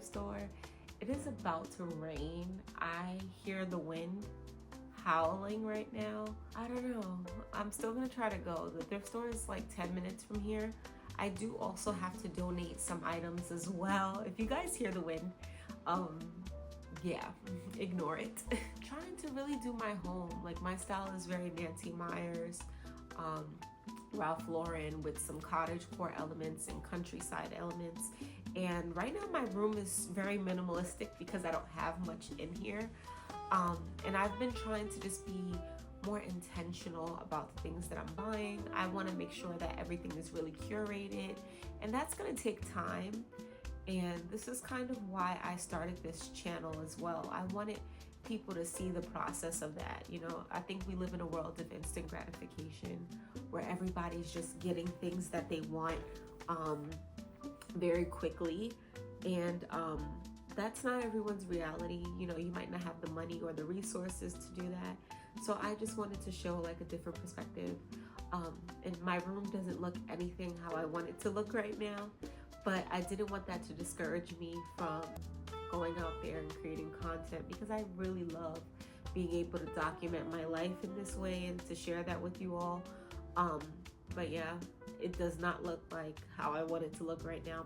thrift store. It is about to rain. I hear the wind howling right now. I don't know. I'm still gonna try to go. The thrift store is like 10 minutes from here. I do also have to donate some items as well. If you guys hear the wind, yeah, ignore it. Trying to really do my home. Like, my style is very Nancy Myers, Ralph Lauren, with some cottagecore elements and countryside elements. And right now my room is very minimalistic because I don't have much in here. And I've been trying to just be more intentional about the things that I'm buying. I want to make sure that everything is really curated, and that's going to take time. And this is kind of why I started this channel as well. I wanted people to see the process of that. You know, I think we live in a world of instant gratification where everybody's just getting things that they want very quickly. And that's not everyone's reality. You know, you might not have the money or the resources to do that. So I just wanted to show like a different perspective. And my room doesn't look anything how I want it to look right now, but I didn't want that to discourage me from going out there and creating content, because I really love being able to document my life in this way and to share that with you all. But yeah, it does not look like how I want it to look right now.